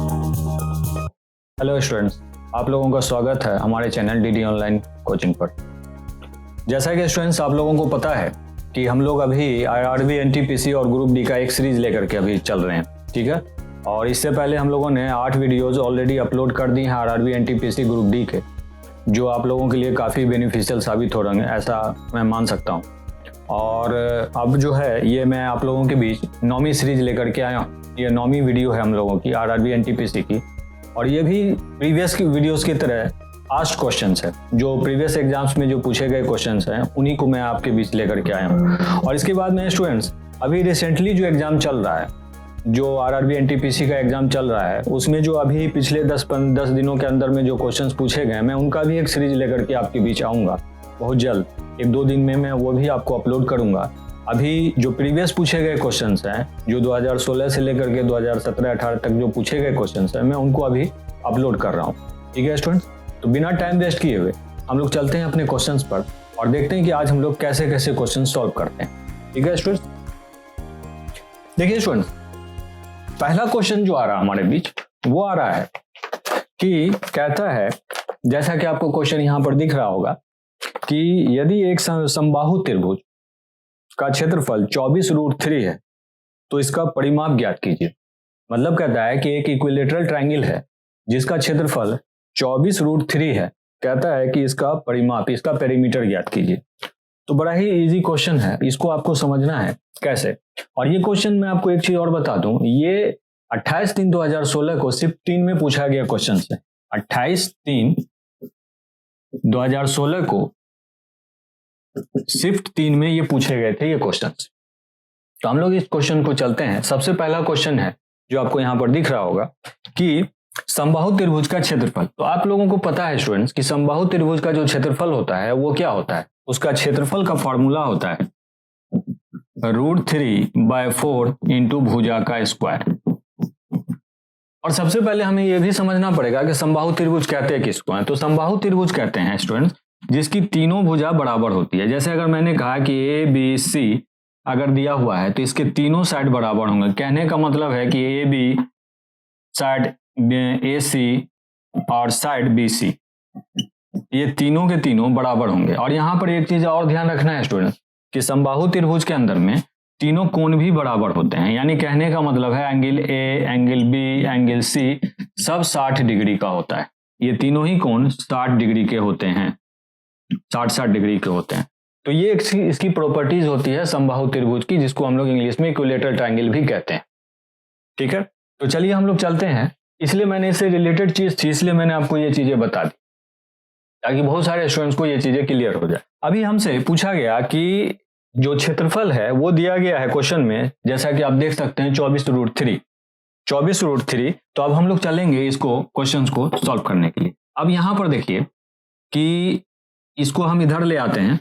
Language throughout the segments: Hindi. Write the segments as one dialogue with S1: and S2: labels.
S1: हेलो स्टूडेंट्स, आप लोगों का स्वागत है हमारे चैनल डीडी ऑनलाइन कोचिंग पर। जैसा कि स्टूडेंट्स आप लोगों को पता है कि हम लोग अभी आरआरबी एनटीपीसी और ग्रुप डी का एक सीरीज लेकर के अभी चल रहे हैं, ठीक है। और इससे पहले हम लोगों ने 8 वीडियोस ऑलरेडी अपलोड कर दी हैं आरआरबी एनटीपीसी ग्रुप डी के, जो आप लोगों के लिए काफ़ी बेनिफिशियल साबित हो रहे हैं, ऐसा मैं मान सकता हूँ। और अब जो है ये मैं आप लोगों के बीच 9वीं सीरीज लेकर के आया हूँ। ये 9वीं वीडियो है हम लोगों की आरआरबी एनटीपीसी की, और ये भी प्रीवियस की वीडियोस की तरह आस्क्ड क्वेश्चंस है। जो प्रीवियस एग्जाम्स में जो पूछे गए क्वेश्चंस हैं उन्हीं को मैं आपके बीच लेकर के आया हूँ। और इसके बाद में स्टूडेंट्स अभी रिसेंटली जो एग्जाम चल रहा है, जो आरआरबी एनटीपीसी का एग्जाम चल रहा है, उसमें जो अभी पिछले 10 दिनों के अंदर में जो क्वेश्चंस पूछे गए, मैं उनका भी एक सीरीज लेकर के आपके बीच आऊँगा बहुत जल्द। 1-2 दिन में मैं वो भी आपको अपलोड करूँगा। अभी जो प्रीवियस पूछे गए क्वेश्चंस हैं, जो 2016 से लेकर के 2017-18 तक जो पूछे गए क्वेश्चंस हैं, मैं उनको अभी अपलोड कर रहा हूँ, ठीक है स्टूडेंट्स। तो बिना टाइम वेस्ट किए हुए हम लोग चलते हैं अपने क्वेश्चंस पर और देखते हैं कि आज हम लोग कैसे कैसे क्वेश्चन सॉल्व करते हैं, ठीक है स्टूडेंट्स। देखिए स्टूडेंट्स, पहला क्वेश्चन जो आ रहा है हमारे बीच वो आ रहा है कि कहता है, जैसा कि आपको क्वेश्चन यहाँ पर दिख रहा होगा, कि यदि एक समबाहु त्रिभुज का क्षेत्रफल 24√3 है तो इसका परिमाप ज्ञात कीजिए। मतलब कहता है कि एक इक्विलेटरल ट्रायंगल है जिसका क्षेत्रफल 24√3 है, कहता है कि इसका परिमाप, इसका पेरीमीटर ज्ञात कीजिए। तो बड़ा ही इजी क्वेश्चन है, इसको आपको समझना है कैसे। और ये क्वेश्चन मैं आपको एक चीज और बता दूं, ये 28/3/2016 को शिफ्ट 3 में पूछा गया क्वेश्चन है। 28/3/2016 को शिफ्ट 3 में ये पूछे गए थे ये क्वेश्चन। तो हम लोग इस क्वेश्चन को चलते हैं। सबसे पहला क्वेश्चन है जो आपको यहाँ पर दिख रहा होगा कि समबाहु त्रिभुज का क्षेत्रफल। तो आप लोगों को पता है स्टूडेंट्स कि समबाहु त्रिभुज का जो क्षेत्रफल होता है वो क्या होता है। उसका क्षेत्रफल का फॉर्मूला होता है √3/4 इंटू भुजा का स्क्वायर। और सबसे पहले हमें यह भी समझना पड़ेगा कि समबाहु त्रिभुज कहते हैं किसको हैं। तो समबाहु त्रिभुज कहते हैं स्टूडेंट्स जिसकी तीनों भुजा बराबर होती है। जैसे अगर मैंने कहा कि ए बी सी अगर दिया हुआ है तो इसके तीनों साइड बराबर होंगे। कहने का मतलब है कि ए बी साइड ए सी और साइड बी सी, ये तीनों के तीनों बराबर होंगे। और यहाँ पर एक चीज और ध्यान रखना है स्टूडेंट कि समबाहु त्रिभुज के अंदर में तीनों कोण भी बराबर होते हैं। यानी कहने का मतलब है angle A, angle B, angle C सब 60 डिग्री का होता है। ये तीनों ही कोण 60 डिग्री के होते हैं, 60 डिग्री के होते हैं। तो ये इसकी प्रॉपर्टीज होती है समबाहु त्रिभुज की, जिसको हम लोग इंग्लिश में इक्विलेटरल ट्रायंगल भी कहते हैं, ठीक है। तो चलिए हम लोग चलते हैं। इसलिए मैंने इससे रिलेटेड चीज थी, इसलिए मैंने आपको ये चीजें बता दी ताकि बहुत सारे स्टूडेंट्स को ये चीजें क्लियर हो जाए। अभी हमसे पूछा गया कि जो क्षेत्रफल है वो दिया गया है क्वेश्चन में, जैसा कि आप देख सकते हैं 24√3। तो अब हम लोग चलेंगे इसको क्वेश्चन को सॉल्व करने के लिए। अब यहां पर देखिए कि इसको हम इधर ले आते हैं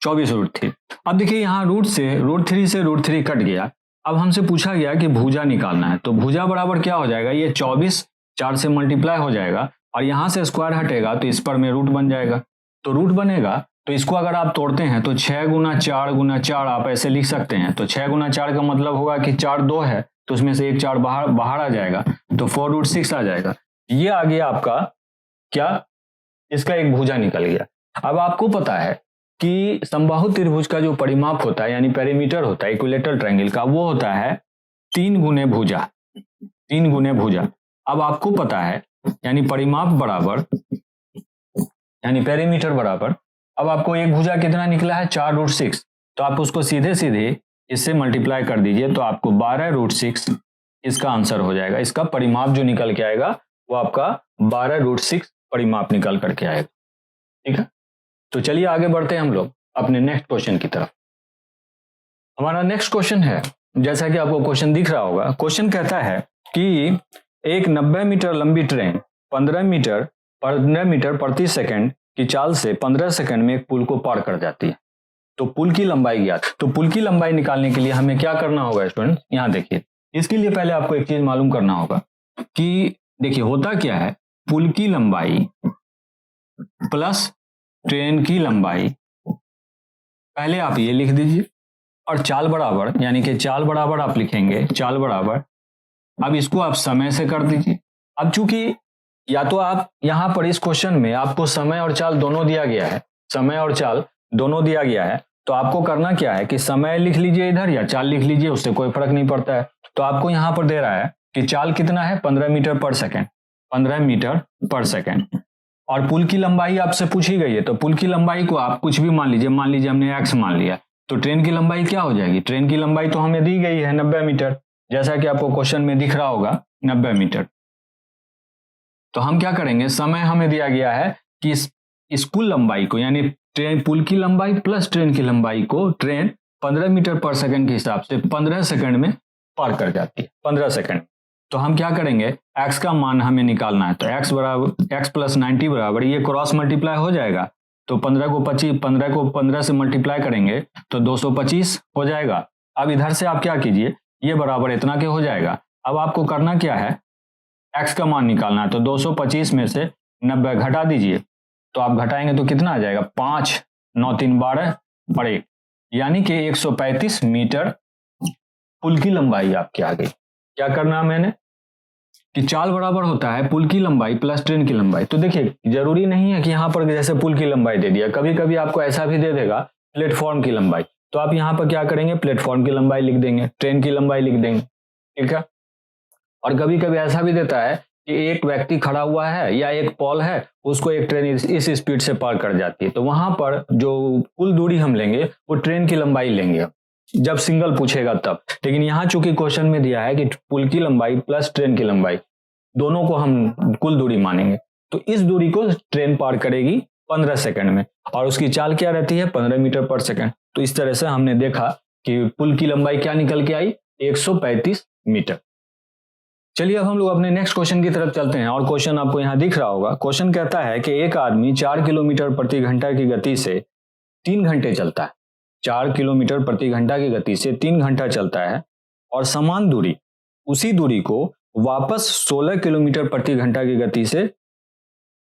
S1: 24√3। अब देखिए यहाँ √3 से √3 कट गया। अब हमसे पूछा गया कि भुजा निकालना है। तो भुजा बराबर क्या हो जाएगा, ये 24 4 से मल्टीप्लाई हो जाएगा और यहाँ से स्क्वायर हटेगा तो इस पर में रूट बन जाएगा। तो रूट बनेगा तो इसको अगर आप तोड़ते हैं तो 6 × 4 × 4 आप ऐसे लिख सकते हैं। तो 6 × 4 का मतलब होगा कि 4 2 है तो उसमें से एक 4 बाहर आ जाएगा, तो 4√6 आ जाएगा। ये आ गया आपका क्या, इसका एक भुजा निकल गया। अब आपको पता है कि समबाहु त्रिभुज का जो परिमाप होता है यानी पेरीमीटर होता है इक्विलेटरल ट्रायंगल का, वो होता है 3 × भुजा, 3 × भुजा। अब आपको पता है यानी परिमाप बराबर यानी पेरीमीटर बराबर, अब आपको एक भुजा कितना निकला है 4√6, तो आप उसको सीधे सीधे इससे मल्टीप्लाई कर दीजिए तो आपको 12√6 इसका आंसर हो जाएगा। इसका परिमाप जो निकल के आएगा वो आपका 12√6 परिमाप निकल करके आएगा, ठीक है। तो चलिए आगे बढ़ते हैं हम लोग अपने नेक्स्ट क्वेश्चन की तरफ। हमारा नेक्स्ट क्वेश्चन है, जैसा कि आपको क्वेश्चन दिख रहा होगा, क्वेश्चन कहता है कि एक 90 मीटर लंबी ट्रेन 15 मीटर प्रति सेकंड की चाल से 15 सेकंड में एक पुल को पार कर जाती है। तो पुल की लंबाई ज्ञात। तो पुल की लंबाई निकालने के लिए हमें क्या करना होगा स्टूडेंट, यहाँ देखिए। इसके लिए पहले आपको एक चीज मालूम करना होगा कि देखिए होता क्या है, पुल की लंबाई प्लस ट्रेन की लंबाई, पहले आप ये लिख दीजिए और चाल बराबर, यानी कि चाल बराबर आप लिखेंगे चाल बराबर, अब इसको आप समय से कर दीजिए अब चूंकि या तो आप यहाँ पर इस क्वेश्चन में आपको समय और चाल दोनों दिया गया है, समय और चाल दोनों दिया गया है, तो आपको करना क्या है कि समय लिख लीजिए इधर या चाल लिख लीजिए, उससे कोई फर्क नहीं पड़ता है। तो आपको यहाँ पर दे रहा है कि चाल कितना है 15 मीटर पर सेकेंड, 15 मीटर पर सेकेंड, और पुल की लंबाई आपसे पूछी गई है, तो पुल की लंबाई को आप कुछ भी मान लीजिए हमने x मान लिया, तो ट्रेन की लंबाई क्या हो जाएगी, ट्रेन की लंबाई तो हमें दी गई है 90 मीटर, जैसा कि आपको क्वेश्चन में दिख रहा होगा 90 मीटर। तो हम क्या करेंगे, समय हमें दिया गया है कि इस कुल लंबाई को, यानी ट्रेन पुल की लंबाई प्लस ट्रेन की लंबाई को ट्रेन 15 मीटर पर सेकंड के हिसाब से 15 सेकंड में पार कर जाती है, 15 सेकंड। तो हम क्या करेंगे, x का मान हमें निकालना है, तो x बराबर x प्लस 90 बराबर, ये क्रॉस मल्टीप्लाई हो जाएगा, तो 15 को 15 से मल्टीप्लाई करेंगे तो 225 हो जाएगा। अब इधर से आप क्या कीजिए, ये बराबर इतना के हो जाएगा। अब आपको करना क्या है, x का मान निकालना है, तो 225 में से 90 घटा दीजिए, तो आप घटाएंगे तो कितना आ जाएगा, 5 9 3 12 और 1, यानी कि 135 मीटर पुल की लंबाई आपकी आ गई। क्या करना है मैंने कि चाल बराबर होता है पुल की लंबाई प्लस ट्रेन की लंबाई। तो देखिए जरूरी नहीं है कि यहाँ पर जैसे पुल की लंबाई दे दिया, कभी कभी आपको ऐसा भी दे देगा प्लेटफॉर्म की लंबाई, तो आप यहाँ पर क्या करेंगे, प्लेटफॉर्म की लंबाई लिख देंगे, ट्रेन की लंबाई लिख देंगे, ठीक है। और कभी कभी ऐसा भी देता है कि एक व्यक्ति खड़ा हुआ है या एक पोल है, उसको एक ट्रेन इस स्पीड से पार कर जाती है, तो वहां पर जो कुल दूरी हम लेंगे वो ट्रेन की लंबाई लेंगे जब सिंगल पूछेगा तब। लेकिन यहाँ चूंकि क्वेश्चन में दिया है कि पुल की लंबाई प्लस ट्रेन की लंबाई दोनों को हम कुल दूरी मानेंगे, तो इस दूरी को ट्रेन पार करेगी 15 सेकंड में, और उसकी चाल क्या रहती है 15 मीटर पर सेकंड। तो इस तरह से हमने देखा कि पुल की लंबाई क्या निकल के आई, 135 मीटर। चलिए अब हम लोग अपने नेक्स्ट क्वेश्चन की तरफ चलते हैं, और क्वेश्चन आपको यहाँ दिख रहा होगा। क्वेश्चन कहता है कि एक आदमी 4 किलोमीटर प्रति घंटा की गति से 3 घंटे चलता है, 4 किलोमीटर प्रति घंटा की गति से 3 घंटा चलता है, और समान दूरी, उसी दूरी को वापस 16 किलोमीटर प्रति घंटा की गति से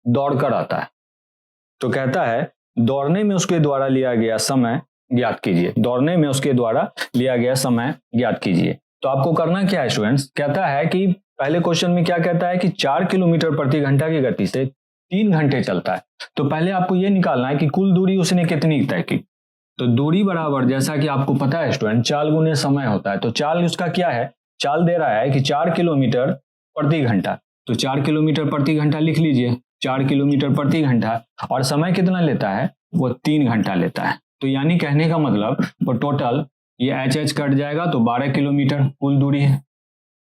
S1: दौड़कर आता है। तो कहता है दौड़ने में उसके द्वारा लिया गया समय ज्ञात कीजिए, दौड़ने में उसके द्वारा लिया गया समय ज्ञात कीजिए। तो आपको करना क्या है स्टूडेंट्स, कहता है कि पहले क्वेश्चन में क्या कहता है कि 4 किलोमीटर प्रति घंटा की गति से 3 घंटे चलता है, तो पहले आपको यह निकालना है कि कुल दूरी उसने कितनी तय की। तो दूरी बराबर, जैसा कि आपको पता है स्टूडेंट, चाल गुने समय होता है, तो चाल उसका क्या है, चाल दे रहा है कि 4 किलोमीटर प्रति घंटा, तो 4 किलोमीटर प्रति घंटा लिख लीजिए, 4 किलोमीटर प्रति घंटा, और समय कितना लेता है, वो 3 घंटा लेता है। तो यानी कहने का मतलब वो टोटल ये एच कट जाएगा तो 12 किलोमीटर कुल दूरी है।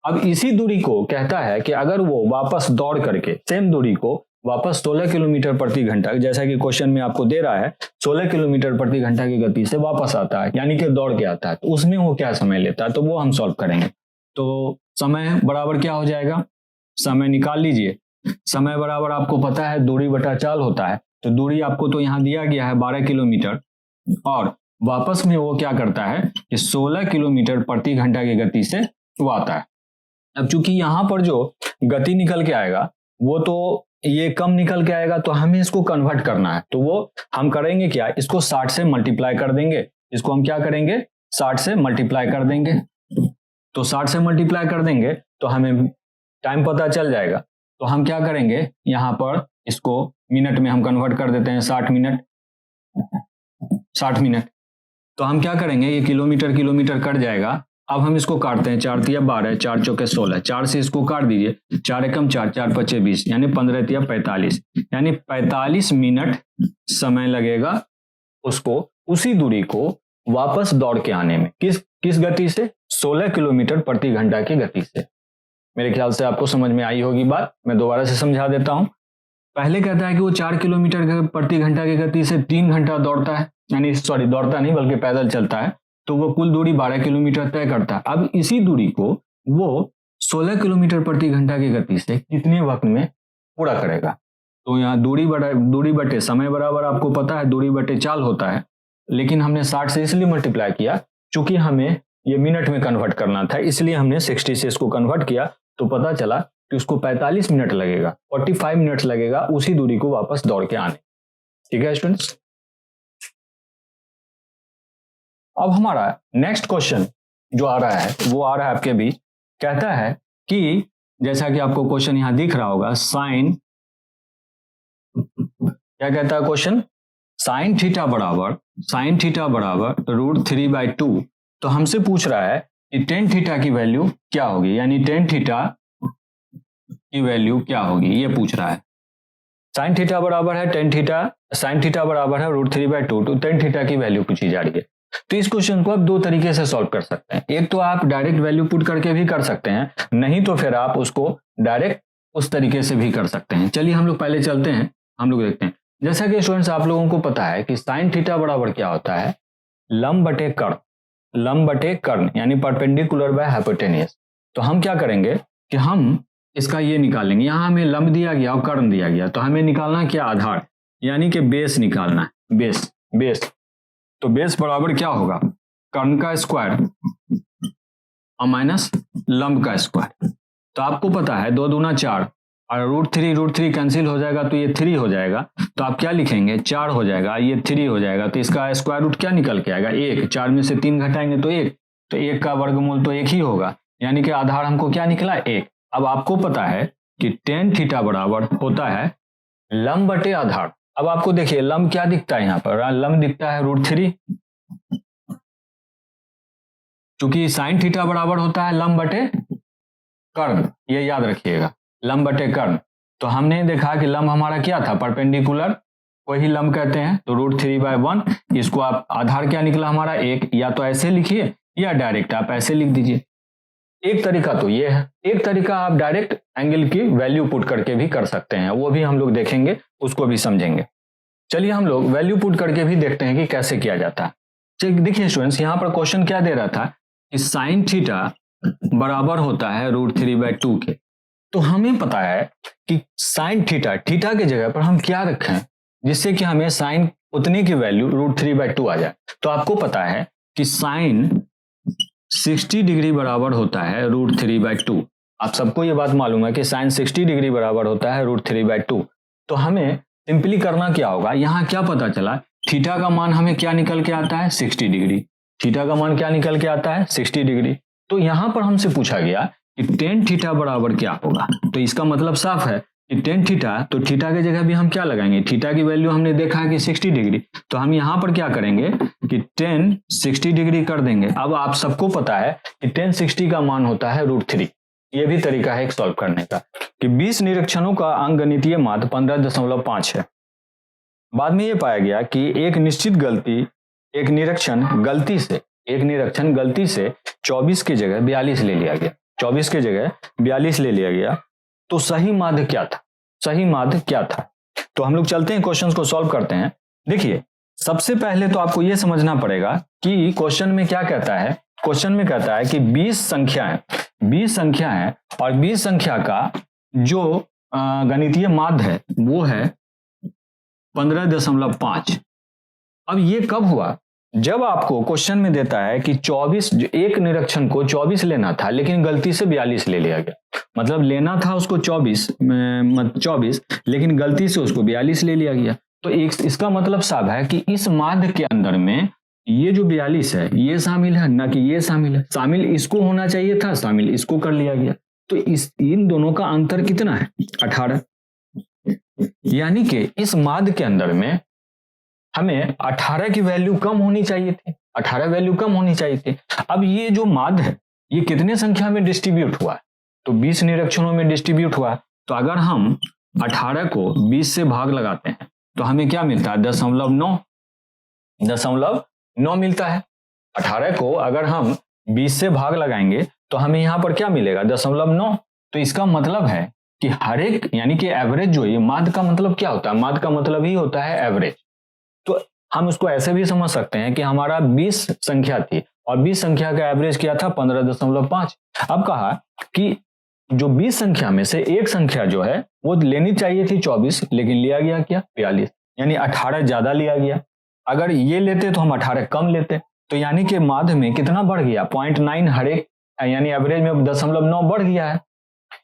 S1: अब इसी दूरी को कहता है कि अगर वो वापस दौड़ करके सेम दूरी को वापस 16 किलोमीटर प्रति घंटा, जैसा कि क्वेश्चन में आपको दे रहा है 16 किलोमीटर प्रति घंटा की गति से वापस आता है, यानी कि दौड़ के आता है, तो उसमें वो क्या समय लेता है, तो वो हम सॉल्व करेंगे। तो समय बराबर क्या हो जाएगा, समय निकाल लीजिए, समय बराबर आपको पता है दूरी बटा चाल होता है, तो दूरी आपको तो यहाँ दिया गया है 12 किलोमीटर, और वापस में वो क्या करता है कि 16 किलोमीटर प्रति घंटा की गति से वो आता है। अब चूंकि यहाँ पर जो गति निकल के आएगा वो तो ये कम निकल के आएगा, तो हमें इसको कन्वर्ट करना है, तो वो हम करेंगे क्या, इसको 60 से मल्टीप्लाई कर देंगे, इसको हम क्या करेंगे 60 से मल्टीप्लाई कर देंगे, तो 60 से मल्टीप्लाई कर देंगे तो हमें टाइम पता चल जाएगा। तो हम क्या करेंगे, यहाँ पर इसको मिनट में हम कन्वर्ट कर देते हैं, 60 मिनट। तो हम क्या करेंगे, ये किलोमीटर किलोमीटर कट जाएगा। अब हम इसको काटते हैं, 4 तिया 12, 4 चौके 16, 4 से इसको काट दीजिए, 4 एकम 4, 4 पचे 20, यानी 15 तिया 45, यानी 45 मिनट समय लगेगा उसको उसी दूरी को वापस दौड़ के आने में। किस गति से, 16 किलोमीटर प्रति घंटा की गति से। मेरे ख्याल से आपको समझ में आई होगी बात, मैं दोबारा से समझा देता हूं। पहले कहता है कि वो 4 किलोमीटर प्रति घंटा की गति से 3 घंटा दौड़ता है, यानी सॉरी दौड़ता नहीं बल्कि पैदल चलता है, तो वो कुल दूरी 12 किलोमीटर तय करता है। अब इसी दूरी को वो 16 किलोमीटर प्रति घंटा की गति से कितने वक्त में पूरा करेगा। तो यहाँ दूरी बटे समय बराबर आपको पता है दूरी बटे चाल होता है, लेकिन हमने 60 से इसलिए मल्टीप्लाई किया चूंकि हमें ये मिनट में कन्वर्ट करना था, इसलिए हमने 60 से इसको कन्वर्ट किया, तो पता चला कि उसको 45 मिनट लगेगा, 45 मिनट लगेगा उसी दूरी को वापस दौड़ के आने। ठीक है स्टूडेंट्स। अब हमारा नेक्स्ट क्वेश्चन जो आ रहा है वो आ रहा है आपके बीच, कहता है कि जैसा कि आपको क्वेश्चन यहां दिख रहा होगा, साइन, क्या कहता है क्वेश्चन, साइन थीटा बराबर √3/2। तो हमसे पूछ रहा है कि टेन थीटा की वैल्यू क्या होगी, यानी टेन थीटा की वैल्यू क्या होगी, ये पूछ रहा है। साइन थीटा बराबर है साइन थीटा बराबर है √3/2, तो टेन थीटा की वैल्यू पूछी जा रही है। तो इस क्वेश्चन को आप दो तरीके से सॉल्व कर सकते हैं। एक तो आप डायरेक्ट वैल्यू पुट करके भी कर सकते हैं, नहीं तो फिर आप उसको डायरेक्ट उस तरीके से भी कर सकते हैं। चलिए हम लोग पहले चलते हैं, हम लोग देखते हैं। जैसा कि स्टूडेंट्स आप लोगों को पता है कि साइन थीटा बराबर क्या होता है, लंब बटे कर्ण, यानी परपेंडिकुलर बाय हाइपोटेन्यूज। तो हम क्या करेंगे कि हम इसका ये निकालेंगे, यहाँ हमें लंब दिया गया और कर्ण दिया गया, तो हमें निकालना क्या, आधार, यानी कि बेस निकालना है, बेस। तो बेस बराबर क्या होगा, कर्ण का स्क्वायर और माइनस लंब का स्क्वायर। तो आपको पता है 2 दूना 4 और √3 कैंसिल हो जाएगा, तो ये 3 हो जाएगा। तो आप क्या लिखेंगे, 4 हो जाएगा, ये 3 हो जाएगा, तो इसका स्क्वायर रूट क्या निकल के आएगा, 1। 4 में से 3 घटाएंगे तो 1, तो 1 का वर्गमूल तो 1 ही होगा, यानी कि आधार हमको क्या निकला, 1। अब आपको पता है कि टेन थीटा बराबर होता है लंब बटे आधार। अब आपको देखिए लंब क्या दिखता है, यहाँ पर लंब दिखता है √3, क्योंकि साइन थीटा बराबर होता है लंब बटे कर्ण, ये याद रखिएगा, लंब बटे कर्ण। तो हमने देखा कि लंब हमारा क्या था, परपेंडिकुलर को ही लंब कहते हैं, तो √3/1, इसको आप आधार क्या निकला हमारा 1, या तो ऐसे लिखिए या डायरेक्ट आप ऐसे लिख दीजिए। एक तरीका तो ये है, एक तरीका आप डायरेक्ट एंगल की वैल्यू पुट करके भी कर सकते हैं, वो भी हम लोग देखेंगे, उसको भी समझेंगे। चलिए हम लोग वैल्यू पुट करके भी देखते हैं कि कैसे किया जाता है। देखिए स्टूडेंट्स, यहाँ पर क्वेश्चन क्या दे रहा था कि साइन थीटा बराबर होता है √3/2 के। तो हमें पता है कि साइन थीटा के जगह पर हम क्या रखें जिससे कि हमें साइन उतने की वैल्यू √3/2 आ जाए। तो आपको पता है कि साइन 60 डिग्री बराबर होता है √3/2। आप सबको ये बात मालूम है कि साइन 60 डिग्री बराबर होता है √3/2। तो हमें सिंपली करना क्या होगा, यहाँ क्या पता चला, थीटा का मान हमें क्या निकल के आता है, 60 डिग्री। थीटा का मान क्या निकल के आता है, 60 डिग्री। तो यहाँ पर हमसे पूछा गया कि टेन थीटा बराबर क्या होगा, तो इसका मतलब साफ है कि टेन थीटा, तो थीटा की जगह भी हम क्या लगाएंगे, थीटा की वैल्यू हमने देखा है कि 60 डिग्री, तो हम यहाँ पर क्या करेंगे कि टेन 60 डिग्री कर देंगे। अब आप सबको पता है कि टेन 60 का मान होता है √3। ये भी तरीका है एक सॉल्व करने का कि 20 निरीक्षणों का अंकगणितीय माध्य 15.5 है। बाद में ये पाया गया कि एक निरीक्षण गलती से 24 की जगह 42 ले लिया गया, 24 की जगह 42 ले लिया गया। तो सही माध्य क्या था, तो हम लोग चलते हैं क्वेश्चंस को सॉल्व करते हैं। देखिए सबसे पहले तो आपको यह समझना पड़ेगा कि क्वेश्चन में क्या कहता है। क्वेश्चन में कहता है कि 20 संख्या है और 20 संख्या का जो गणितीय माध्य है वो है 15.5। अब ये कब हुआ, जब आपको क्वेश्चन में देता है कि 24, एक निरीक्षण को 24 लेना था लेकिन गलती से 42 ले लिया गया, मतलब लेना था उसको 24 लेकिन गलती से उसको 42 ले लिया गया। तो इसका मतलब साफ है कि इस माध्य के अंदर में ये जो 42 है ये शामिल है, ना कि ये शामिल है। शामिल इसको होना चाहिए था, शामिल इसको कर लिया गया। तो इन दोनों का अंतर कितना है, 18। यानी कि इस माध्य के अंदर में हमें 18 की वैल्यू कम होनी चाहिए थी, 18 वैल्यू कम होनी चाहिए थी। अब ये जो माध्य है ये कितने संख्या में डिस्ट्रीब्यूट हुआ है, तो 20 निरीक्षणों में डिस्ट्रीब्यूट हुआ। तो अगर हम 18 को 20 से भाग लगाते हैं तो हमें क्या मिलता है, 0.9 मिलता है। 18 को अगर हम 20 से भाग लगाएंगे तो हमें यहाँ पर क्या मिलेगा, 0.9। तो इसका मतलब है कि हर एक, यानी कि एवरेज जो ये माध्य का मतलब क्या होता है, माध्य का मतलब ही होता है एवरेज। तो हम उसको ऐसे भी समझ सकते हैं कि हमारा 20 संख्या थी और 20 संख्या का एवरेज किया था 15.5। अब कहा कि जो 20 संख्या में से एक संख्या जो है वो लेनी चाहिए थी 24, लेकिन लिया गया क्या, 42, यानी 18 ज्यादा लिया गया। अगर ये लेते तो हम 18 कम लेते, तो यानी कि माध्य में कितना बढ़ गया, 0.9 हर एक, यानी एवरेज में 0.9 बढ़ गया है।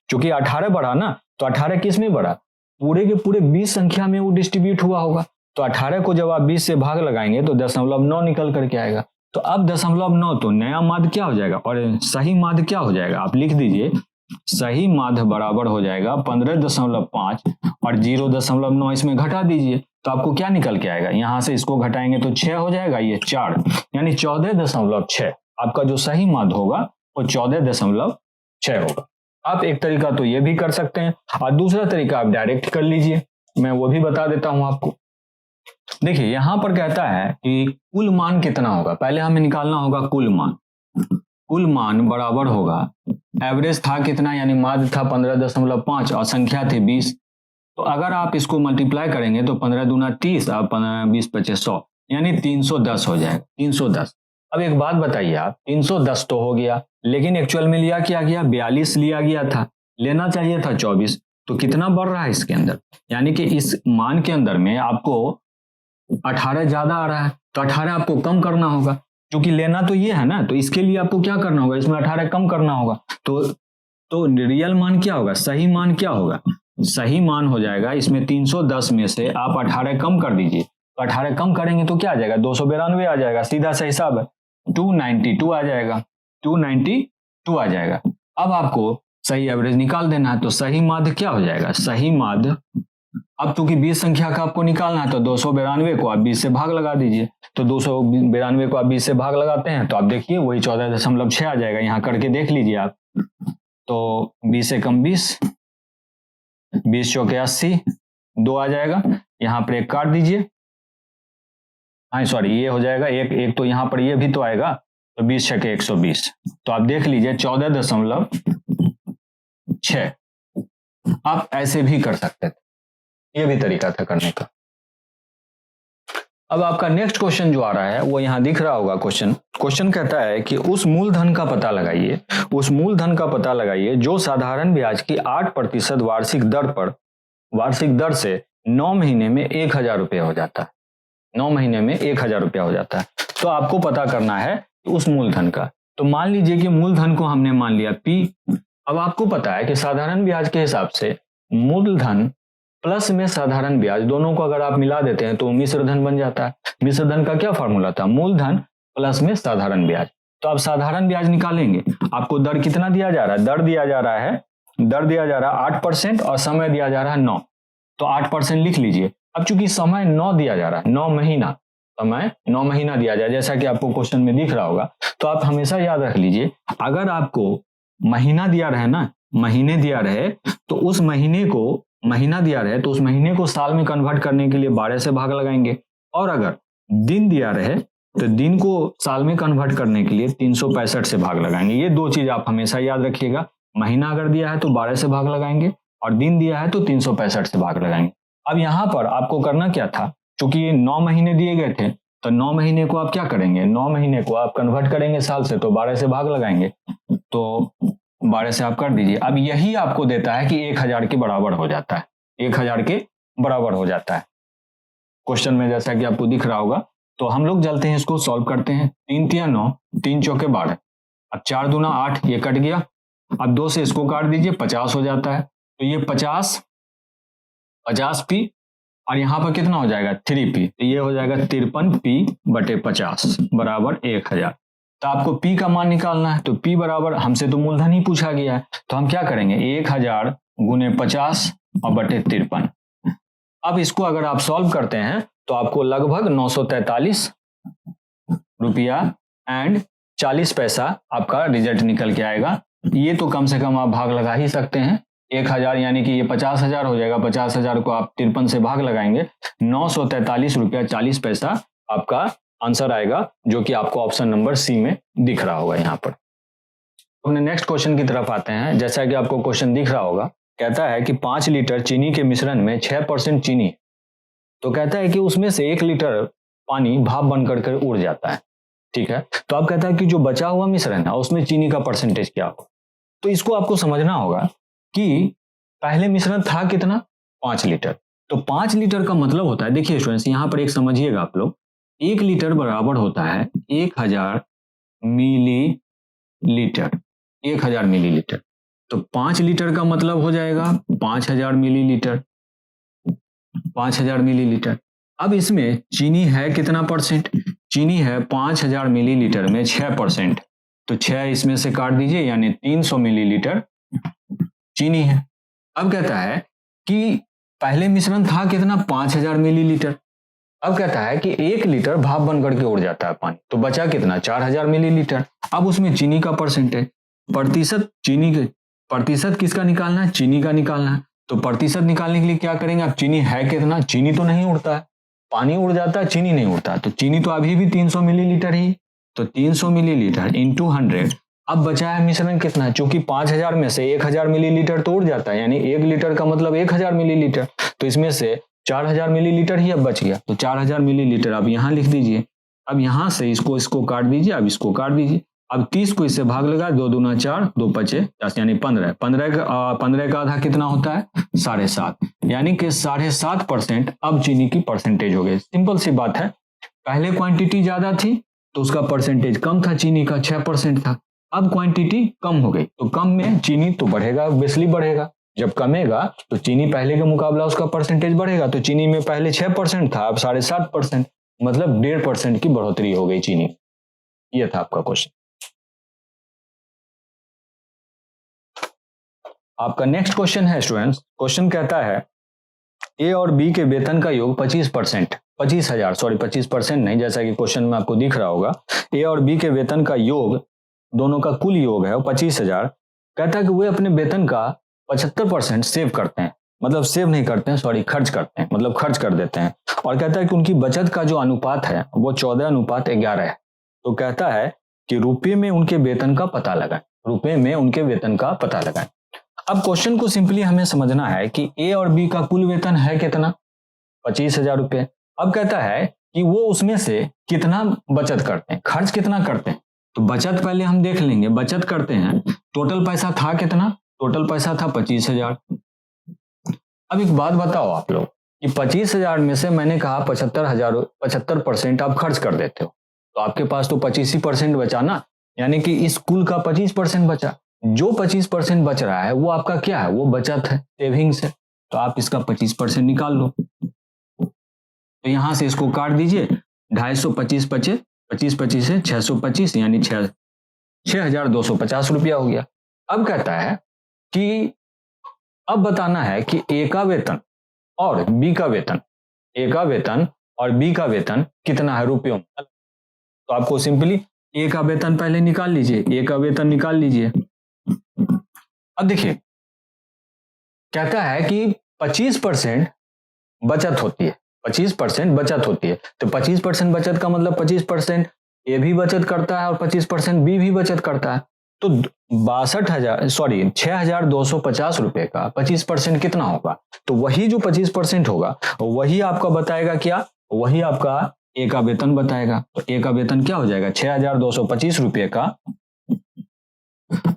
S1: क्योंकि 18 बढ़ा ना, तो 18 किस में बढ़ा, पूरे के पूरे 20 संख्या में वो डिस्ट्रीब्यूट हुआ होगा। तो 18 को जब आप 20 से भाग लगाएंगे तो 0.9 निकल करके आएगा। तो अब 0.9 तो नया माध्य क्या हो जाएगा और सही माध्य क्या हो जाएगा, आप लिख दीजिए सही माध्य बराबर हो जाएगा 15.5 और 0.9 इसमें घटा दीजिए तो आपको क्या निकल के आएगा, यहां से इसको घटाएंगे तो 6 हो जाएगा, ये 4 यानी 14.6 आपका जो सही माध्य होगा वो 14.6 होगा। आप एक तरीका तो ये भी कर सकते हैं और दूसरा तरीका आप डायरेक्ट कर लीजिए, मैं वो भी बता देता हूं आपको। देखिए यहां पर कहता है कि कुल मान कितना होगा, पहले हमें निकालना होगा कुल मान। कुल मान बराबर होगा, एवरेज था कितना यानी माध्य था 15.5 और संख्या थी 20, तो अगर आप इसको मल्टीप्लाई करेंगे तो 15 दूना 30 और 20 25 100 यानी 310 हो जाएगा, 310। अब एक बात बताइए आप, 310 तो हो गया लेकिन एक्चुअल में लिया क्या गया, 42 लिया गया था, लेना चाहिए था 24, तो कितना बढ़ रहा है इसके अंदर, यानी कि इस मान के अंदर में आपको 18 ज्यादा आ रहा है, तो 18 आपको कम करना होगा, क्योंकि लेना तो ये है ना, तो इसके लिए आपको क्या करना होगा, इसमें 18 कम करना होगा। तो रियल मान क्या होगा, सही मान क्या होगा, सही मान हो जाएगा इसमें 310 में से आप 18 कम कर दीजिए, तो 18 कम करेंगे तो क्या आ जाएगा, 292 आ जाएगा, सीधा सा हिसाब है, 292 आ जाएगा, 292 आ जाएगा। अब आपको सही एवरेज निकाल देना है, तो सही माध्य क्या हो जाएगा, सही माध्य, अब चूंकि 20 संख्या का आपको निकालना है तो 292 को आप 20 से भाग लगा दीजिए, तो 292 को आप 20 से भाग लगाते हैं तो आप देखिए वही 14.6 आ जाएगा, यहाँ करके देख लीजिए आप। तो 20 से कम 20, 20 चौके 80, 2 आ जाएगा, यहाँ पर एक काट दीजिए, हाँ सॉरी ये हो जाएगा एक तो यहाँ पर ये भी तो आएगा, तो 20 छके 120, तो आप देख लीजिए 14.6। आप ऐसे भी कर सकते थे, ये भी तरीका था करने का। अब आपका नेक्स्ट क्वेश्चन जो आ रहा है वो यहां दिख रहा होगा, क्वेश्चन कहता है कि उस मूलधन का पता लगाइए, उस मूलधन का पता लगाइए जो साधारण ब्याज की 8% वार्षिक दर से 9 महीने में 1000 रुपये हो जाता है, 9 महीने में 1000 रुपया हो जाता है। तो आपको पता करना है उस मूलधन का, तो मान लीजिए कि मूलधन को हमने मान लिया P। अब आपको पता है कि साधारण ब्याज के हिसाब से मूलधन प्लस में साधारण ब्याज दोनों को अगर आप मिला देते हैं तो मिश्र धन बन जाता है। मिश्र धन का क्या फॉर्मूला था, मूलधन प्लस में साधारण ब्याज। तो आप साधारण ब्याज निकालेंगे, आपको दर कितना दिया जा रहा है, दर दिया जा रहा है 8% और समय दिया जा रहा है 9, तो 8% लिख लीजिए। अब चूंकि समय 9 दिया जा रहा है, 9 महीना, समय 9 महीना दिया जाए जैसा कि आपको क्वेश्चन में दिख रहा होगा, तो आप हमेशा याद रख लीजिए अगर आपको महीना दिया रहे ना, महीने दिया रहे तो उस महीने को, महीना दिया रहे तो उस महीने को साल में कन्वर्ट करने के लिए 12 से भाग लगाएंगे, और अगर दिन दिया रहे तो दिन को साल में कन्वर्ट करने के लिए 365 से भाग लगाएंगे। ये दो चीज आप हमेशा याद रखिएगा, महीना अगर दिया है तो 12 से भाग लगाएंगे और दिन दिया है तो 365 से भाग लगाएंगे। अब यहाँ पर आपको करना क्या था, चूंकि ये 9 महीने दिए गए थे तो 9 महीने को आप क्या करेंगे, 9 महीने को आप कन्वर्ट करेंगे साल से, तो 12 से भाग लगाएंगे, तो 12 से आप कर दीजिए। अब यही आपको देता है कि 1000 के बराबर हो जाता है, 1000 के बराबर हो जाता है क्वेश्चन में जैसा कि आपको दिख रहा होगा। तो हम लोग चलते हैं इसको सॉल्व करते हैं, 3 तिया 9, 3 चौके 12, अब 4 दूना 8, ये कट गया, अब 2 से इसको काट दीजिए, 50 हो जाता है, तो ये 50 P और यहाँ पर कितना हो जाएगा 3P, तो ये हो जाएगा 53P/50 बराबर 1000। तो आपको P का मान निकालना है, तो P बराबर, हमसे तो मूलधन ही पूछा गया है, तो हम क्या करेंगे 1000 गुने 50 और बटे 53। अब इसको अगर आप सॉल्व करते हैं तो आपको लगभग 943 रुपया एंड 40 पैसा आपका रिजल्ट निकल के आएगा। ये तो कम से कम आप भाग लगा ही सकते हैं, 1000 यानी कि ये 50,000 हो जाएगा, 50,000 को आप 53 से भाग लगाएंगे, 943 रुपया 40 पैसा आपका आंसर आएगा, जो कि आपको ऑप्शन नंबर सी में दिख रहा होगा। यहाँ पर अपने नेक्स्ट क्वेश्चन की तरफ आते हैं। जैसा कि आपको क्वेश्चन दिख रहा होगा, कहता है कि 5 लीटर चीनी के मिश्रण में 6% चीनी, तो कहता है कि उसमें से 1 लीटर पानी भाप बनकर कर उड़ जाता है, ठीक है। तो अब कहता है कि जो बचा हुआ मिश्रण है उसमें चीनी का परसेंटेज क्या हो। तो इसको आपको समझना होगा कि पहले मिश्रण था कितना, 5 लीटर, तो 5 लीटर का मतलब होता है, देखिए स्टूडेंट्स यहाँ पर एक समझिएगा आप लोग, 1 लीटर बराबर होता है 1000 मिलीलीटर, 1000 मिलीलीटर, तो 5 लीटर का मतलब हो जाएगा 5000 मिलीलीटर, 5000 मिलीलीटर। अब इसमें चीनी है कितना परसेंट, चीनी है 5000 मिलीलीटर में 6%, तो 6 इसमें से काट दीजिए यानी 300 मिलीलीटर चीनी है। अब कहता है कि पहले मिश्रण था कितना 5000 मिलीलीटर, अब कहता है कि 1 लीटर भाप बन करके उड़ जाता है पानी, तो बचा कितना 4000 मिलीलीटर। अब उसमें चीनी का परसेंटेज, प्रतिशत चीनी के, प्रतिशत किसका निकालना है, चीनी का निकालना है। तो प्रतिशत निकालने के लिए क्या करेंगे, अब चीनी है कितना, चीनी तो नहीं उड़ता है, पानी उड़ जाता है, चीनी नहीं उड़ता है, तो चीनी तो अभी भी 300 मिलीलीटर ही, तो 300 मिलीलीटर इंटू 100। अब बचा है मिश्रण कितना, चूंकि 5000 में से 1000 मिलीलीटर तो उड़ जाता है, यानी 1 लीटर का मतलब 1000 मिलीलीटर, तो इसमें से 4000 मिलीलीटर ही अब बच गया, तो 4000 मिलीलीटर आप यहाँ लिख दीजिए। अब यहाँ से इसको काट दीजिए, अब इसको काट दीजिए। अब 30 को इससे भाग लगा, 2 दूना 4, 2 पचे 10, यानी 15। 15 का आधा कितना होता है 7.5, यानी कि 7.5% अब चीनी की परसेंटेज हो गई। सिंपल सी बात है, पहले क्वांटिटी ज्यादा थी तो उसका परसेंटेज कम था, चीनी का 6% था। अब क्वांटिटी कम हो गई तो कम में चीनी तो बढ़ेगा, ऑब्वियसली बढ़ेगा। जब कमेगा तो चीनी पहले के मुकाबला उसका परसेंटेज बढ़ेगा, तो चीनी में पहले 6% था, अब 7.5%, मतलब 1.5% की बढ़ोतरी हो गई चीनी। ये था आपका क्वेश्चन। आपका नेक्स्ट क्वेश्चन है स्टूडेंट्स, क्वेश्चन कहता है ए और बी के वेतन का योग 25%, 25% नहीं, जैसा कि क्वेश्चन में आपको दिख रहा होगा, ए और बी के वेतन का योग, दोनों का कुल योग है वो 25,000। कहता है कि वे अपने वेतन का 75% सेव करते हैं, मतलब सेव नहीं करते हैं, सॉरी खर्च करते हैं, मतलब खर्च कर देते हैं। और कहता है कि उनकी बचत का जो अनुपात है वो 14:11 है। तो कहता है कि रुपये में उनके वेतन का पता लगाएं, रुपये में उनके वेतन का पता लगाएं। अब क्वेश्चन को सिंपली हमें समझना है कि ए और बी का कुल वेतन है कितना, 25,000 रुपये। अब कहता है कि वो उसमें से कितना बचत करते हैं, खर्च कितना करते हैं। तो बचत पहले हम देख लेंगे, बचत करते हैं, टोटल पैसा था कितना, टोटल पैसा था 25,000। अब एक बात बताओ आप लोग कि 25,000 में से मैंने कहा 75% आप खर्च कर देते हो, तो आपके पास तो 25% बचा ना, यानी कि इस कुल का 25% बचा। जो 25% बच रहा है वो आपका क्या है, वो बचत है, सेविंग्स है, तो आप इसका 25% निकाल लो। तो यहां से इसको काट दीजिए, 250 पचे 25 से 625, यानी 6,250 रुपया हो गया। अब कहता है कि अब बताना है कि ए का वेतन और बी का वेतन, ए का वेतन और बी का वेतन कितना है रुपयों में। तो आपको सिंपली ए का वेतन पहले निकाल लीजिए, ए का वेतन निकाल लीजिए। अब देखिए कहता है कि 25% बचत होती है, 25% बचत होती है, तो 25% बचत का मतलब 25% ए भी बचत करता है और 25% बी भी बचत करता है। तो 6,250 रुपए का 25% कितना होगा, तो वही जो 25% होगा वही आपका बताएगा क्या, वही आपका ए का वेतन बताएगा। तो ए का वेतन क्या हो जाएगा 6,225 रुपए का।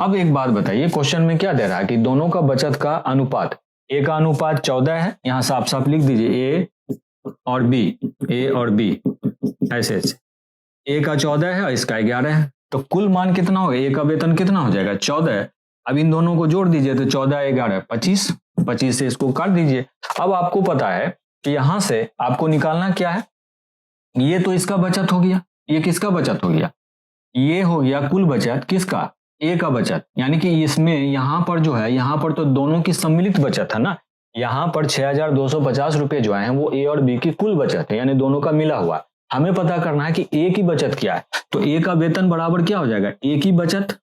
S1: अब एक बात बताइए, क्वेश्चन में क्या दे रहा है कि दोनों का बचत का अनुपात, ए का अनुपात 14 है, यहां साफ साफ लिख दीजिए ए और बी, ए और बी ऐसे, ए का 14 है और इसका 11 है, तो कुल मान कितना होगा, ए का वेतन कितना हो जाएगा 14। अब इन दोनों को जोड़ दीजिए तो 14 11 25, 25 से इसको काट दीजिए। अब आपको पता है कि यहां से आपको निकालना क्या है, ये तो इसका बचत हो गया, ये किसका बचत हो गया, ये हो गया कुल बचत किसका, ए का बचत, यानी कि इसमें यहां पर जो है, यहां पर तो दोनों की सम्मिलित बचत है ना, यहां पर 6,250 रुपए जो है वो ए और बी की कुल बचत है, यानी दोनों का मिला हुआ। हमें पता करना है कि ए की बचत क्या है, तो ए का वेतन बराबर क्या हो जाएगा, ए की बचत,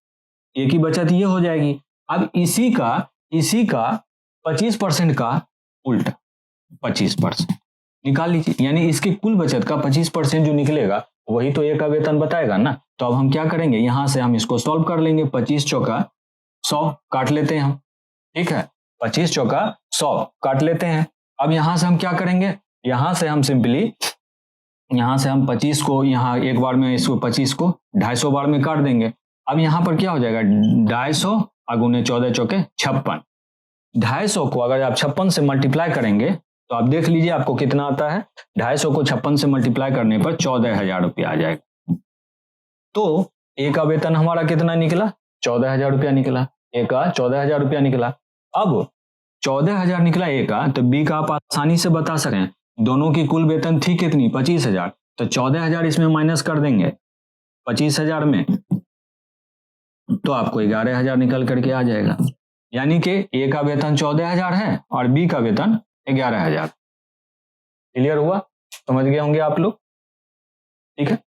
S1: ए की बचत ये हो जाएगी। अब इसी का 25% का उल्टा 25% निकाल लीजिए, यानी इसकी कुल बचत का 25% जो निकलेगा वही तो ए का वेतन बताएगा ना। तो अब हम क्या करेंगे, यहां से हम इसको सॉल्व कर लेंगे, 25 चौका 100 काट लेते हैं हम, ठीक है, 25 चौका 100 काट लेते हैं। अब यहां से हम क्या करेंगे, यहां से हम सिंपली यहां से हम 25 को यहां एक बार में, इसको 25 को 250 बार में काट देंगे। अब यहां पर क्या हो जाएगा 250 अगुने 14 चौके 56, 250 को अगर आप 56 से मल्टीप्लाई करेंगे तो आप देख लीजिए आपको कितना आता है, 250 को 56 से मल्टीप्लाई करने पर 14,000 रुपया आ जाएगा। तो ए का वेतन हमारा कितना निकला 14,000 रुपया निकला, ए का 14,000 रुपया निकला। अब 14,000 निकला ए का, तो बी का आप आसानी से बता सकें, दोनों की कुल वेतन थी कितनी 25,000, तो 14,000 इसमें माइनस कर देंगे 25,000 में, तो आपको 11,000 निकल करके आ जाएगा। यानी कि ए का वेतन 14,000 है और बी का वेतन 11,000। क्लियर हुआ? समझ गए होंगे आप लोग? ठीक है,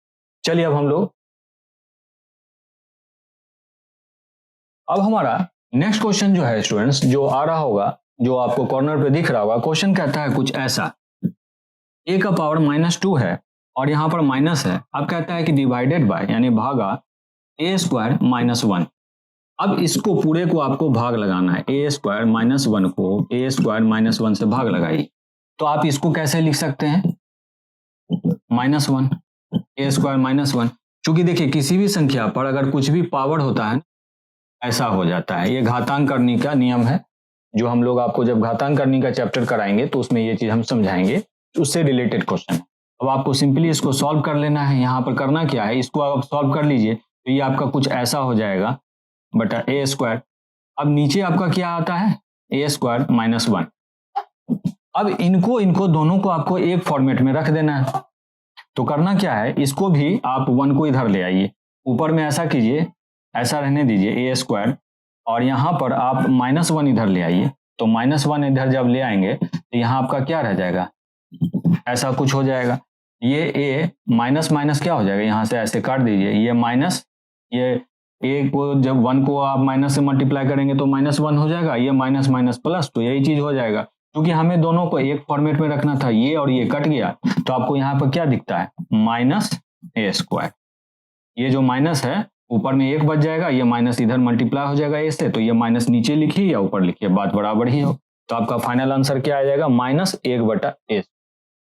S1: चलिए अब हमारा नेक्स्ट क्वेश्चन जो है स्टूडेंट्स, जो आ रहा होगा, जो आपको कॉर्नर पे दिख रहा होगा, क्वेश्चन कहता है कुछ ऐसा, ए का पावर -2 है और यहाँ पर माइनस है। अब कहता है कि डिवाइडेड बाय यानी भागा ए स्क्वायर -1। अब इसको पूरे को आपको भाग लगाना है, ए स्क्वायर -1 को ए स्क्वायर -1 से भाग लगाइए। तो आप इसको कैसे लिख सकते हैं? -1 ए स्क्वायर -1। चूंकि देखिए किसी भी संख्या पर अगर कुछ भी पावर होता है ऐसा हो जाता है। ये घातांक करने का नियम है, जो हम लोग आपको जब घातांक करने का चैप्टर कराएंगे तो उसमें ये चीज हम समझाएंगे, उससे रिलेटेड क्वेश्चन। अब आपको सिंपली इसको सॉल्व कर लेना है। यहाँ पर करना क्या है, इसको आप सॉल्व कर लीजिए तो ये आपका कुछ ऐसा हो जाएगा बटा ए स्क्वायर। अब नीचे आपका क्या आता है, ए स्क्वायर -1। अब इनको दोनों को आपको एक फॉर्मेट में रख देना है। तो करना क्या है, इसको भी आप 1 को इधर ले आइए, ऊपर में ऐसा कीजिए, ऐसा रहने दीजिए ए स्क्वायर, और यहाँ पर आप -1 इधर ले आइए। तो -1 इधर जब ले आएंगे तो यहाँ आपका क्या रह जाएगा, ऐसा कुछ हो जाएगा। ये ए माइनस माइनस क्या हो जाएगा, यहाँ से ऐसे काट दीजिए, ये माइनस, ये ए को जब 1 को आप माइनस से मल्टीप्लाई करेंगे तो -1 हो जाएगा, ये माइनस माइनस प्लस, तो यही चीज हो जाएगा। क्योंकि हमें दोनों को एक फॉर्मेट में रखना था, ये और ये कट गया, तो आपको यहाँ पर क्या दिखता है, -a स्क्वायर। ये जो माइनस है ऊपर में 1 बच जाएगा, ये माइनस इधर मल्टीप्लाई हो जाएगा ए से, तो ये माइनस नीचे लिखिए या ऊपर लिखिए, बात बराबर ही हो। तो आपका फाइनल आंसर क्या आ जाएगा, -1/a।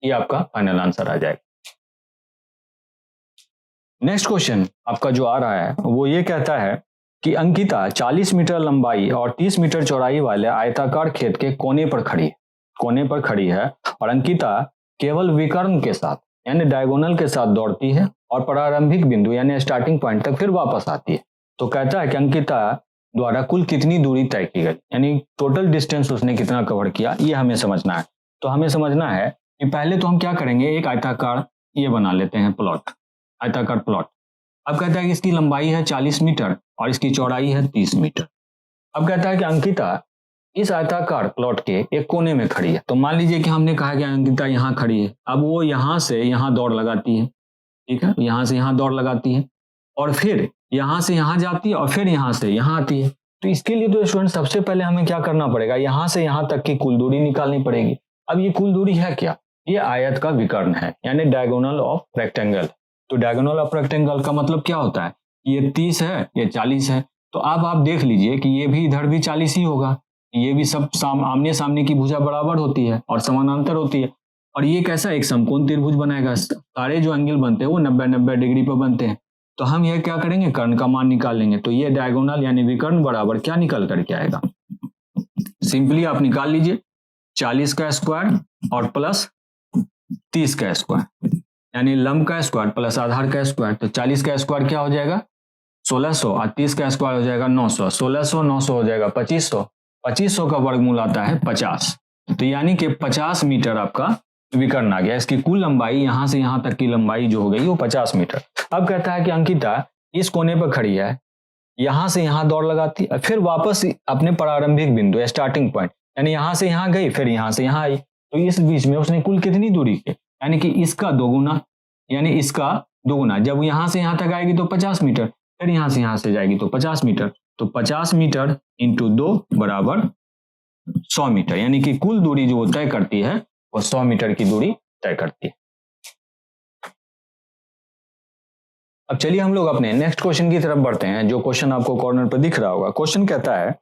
S1: ये आपका फाइनल आंसर आ जाएगा। नेक्स्ट क्वेश्चन आपका जो आ रहा है वो ये कहता है कि अंकिता 40 मीटर लंबाई और 30 मीटर चौड़ाई वाले आयताकार खेत के कोने पर खड़ी है और अंकिता केवल विकर्ण के साथ यानी डायगोनल के साथ दौड़ती है और प्रारंभिक बिंदु यानी स्टार्टिंग पॉइंट तक फिर वापस आती है। तो कहता है कि अंकिता द्वारा कुल कितनी दूरी तय की गई, यानी टोटल डिस्टेंस उसने कितना कवर किया, ये हमें समझना है। तो हमें समझना है कि पहले तो हम क्या करेंगे, एक आयताकार ये बना लेते हैं प्लॉट, आयताकार प्लॉट। अब कहता है कि इसकी लंबाई है 40 मीटर और इसकी चौड़ाई है 30 मीटर। अब कहता है कि अंकिता इस आयताकार प्लॉट के एक कोने में खड़ी है। तो मान लीजिए कि हमने कहा कि अंकिता यहाँ खड़ी है, अब वो यहाँ से यहाँ दौड़ लगाती है, ठीक है, यहाँ से यहाँ दौड़ लगाती है और फिर यहाँ से यहाँ जाती है और फिर यहाँ से यहाँ आती है। तो इसके लिए तो स्टूडेंट सबसे पहले हमें क्या करना पड़ेगा, यहाँ से यहाँ तक की कुल दूरी निकालनी पड़ेगी। अब ये कुल दूरी है क्या, ये आयत का विकर्ण है यानी डायगोनल ऑफ रेक्टेंगल। तो डायगोनल ऑफ रेक्टेंगल का मतलब क्या होता है, ये 30 है, ये 40 है। तो अब आप देख लीजिए कि ये भी इधर भी 40 ही होगा, ये भी सब आमने सामने की भुजा बराबर होती है और समानांतर होती है। और ये कैसा एक समकोण त्रिभुज बनाएगा, सारे जो एंगल बनते हैं वो 90-90 डिग्री पर बनते हैं। तो हम ये क्या करेंगे, कर्ण का मान निकाल लेंगे। तो ये डायगोनल यानी विकर्ण बराबर क्या निकल करके आएगा, सिंपली आप निकाल लीजिए 40 का स्क्वायर और प्लस 30 का स्क्वायर यानी लंब का स्क्वायर प्लस आधार का स्क्वायर। तो 40 का स्क्वायर क्या हो जाएगा 1600 और 30 का स्क्वायर हो जाएगा 900, 1600 900 हो जाएगा 2500, 2500 का वर्गमूल आता है 50। तो यानी कि 50 मीटर आपका विकर्ण आ गया। इसकी कुल लंबाई यहाँ से यहाँ तक की लंबाई जो हो गई वो 50 मीटर। अब कहता है कि अंकिता इस कोने पर खड़ी है, यहाँ से यहाँ दौड़ लगाती है, फिर वापस अपने प्रारंभिक बिंदु स्टार्टिंग पॉइंट यानी यहाँ से यहाँ गई, फिर यहाँ से यहाँ आई। तो इस बीच में उसने कुल कितनी दूरी की, यानी कि इसका दोगुना यानी इसका दोगुना। जब यहाँ से यहाँ तक आएगी तो 50 मीटर, फिर यहाँ से जाएगी तो 50 मीटर। तो 50 मीटर इंटू 2 बराबर 100 मीटर, यानी कि कुल दूरी जो तय करती है वो 100 मीटर की दूरी तय करती है। अब चलिए हम लोग अपने नेक्स्ट क्वेश्चन की तरफ बढ़ते हैं, जो क्वेश्चन आपको कॉर्नर पर दिख रहा होगा। क्वेश्चन कहता है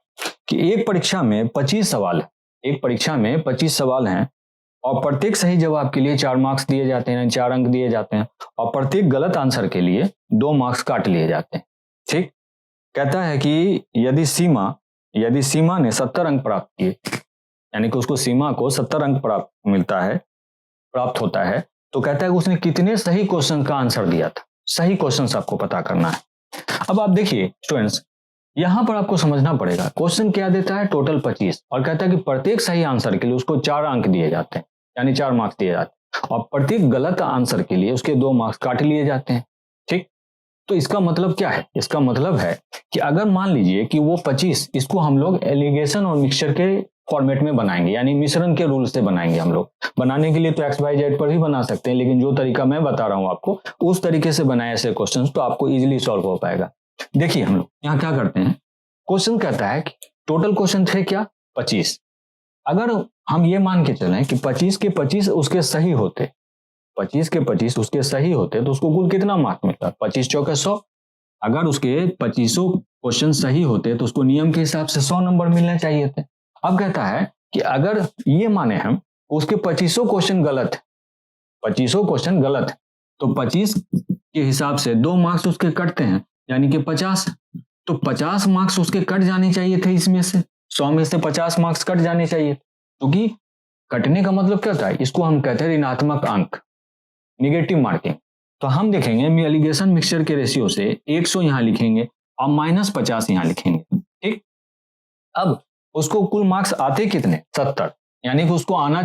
S1: कि एक परीक्षा में 25 सवाल है, एक परीक्षा में 25 सवाल हैं और प्रत्येक सही जवाब के लिए 4 मार्क्स दिए जाते हैं, 4 अंक दिए जाते हैं और प्रत्येक गलत आंसर के लिए 2 मार्क्स काट लिए जाते हैं। ठीक, कहता है कि यदि सीमा ने 70 अंक प्राप्त किए, यानी कि उसको सीमा को 70 अंक प्राप्त होता है, तो कहता है कि उसने कितने सही क्वेश्चन का आंसर दिया था। सही क्वेश्चन आपको पता करना है। अब आप देखिए स्टूडेंट्स, यहां पर आपको समझना पड़ेगा क्वेश्चन क्या देता है, टोटल 25 और कहता है कि प्रत्येक सही आंसर के लिए उसको 4 अंक दिए जाते हैं, यानी 4 मार्क्स दिए जाते हैं और प्रत्येक गलत आंसर के लिए उसके 2 मार्क्स काट लिए जाते हैं। ठीक, तो इसका मतलब क्या है? इसका मतलब है कि अगर मान लीजिए कि वो 25, इसको हम लोग एलिगेशन और मिक्सचर के फॉर्मेट में बनाएंगे, यानी मिश्रण के रूल से बनाएंगे हम लोग। बनाने के लिए तो एक्स वाई जेड पर भी बना सकते हैं, लेकिन जो तरीका मैं बता रहा हूं आपको, उस तरीके से बनाए ऐसे क्वेश्चंस तो आपको इजीली सॉल्व हो पाएगा। देखिए हम लोग यहाँ क्या करते हैं, क्वेश्चन कहता है कि टोटल क्वेश्चन थे क्या 25। अगर हम ये मान के चलें कि 25 के 25 उसके सही होते, 25 के 25 उसके सही होते तो उसको कुल कितना मार्क्स मिलता? 25 चौके 100। अगर उसके 25 क्वेश्चन सही होते तो उसको नियम के हिसाब से 100 नंबर मिलने चाहिए थे। अब कहता है कि अगर ये माने हम उसके 25 क्वेश्चन गलत है, 25 क्वेश्चन गलत है, तो 25 के हिसाब से 2 मार्क्स उसके कटते हैं, यानी कि 50। तो 50 मार्क्स उसके कट जाने चाहिए थे, इसमें से 100 में से 50 मार्क्स कट जाने चाहिए, क्योंकि कटने का मतलब क्या होता है, इसको हम कहते हैं ऋणात्मक अंक, निगेटिव मार्किंग। तो हम देखेंगे एलिगेशन मिक्सचर के रेशियो से 100 यहां लिखेंगे और -50 यहां लिखेंगे, ठीक। अब उसको कुल मार्क्स आते कितने? 70, यानी कि उसको आना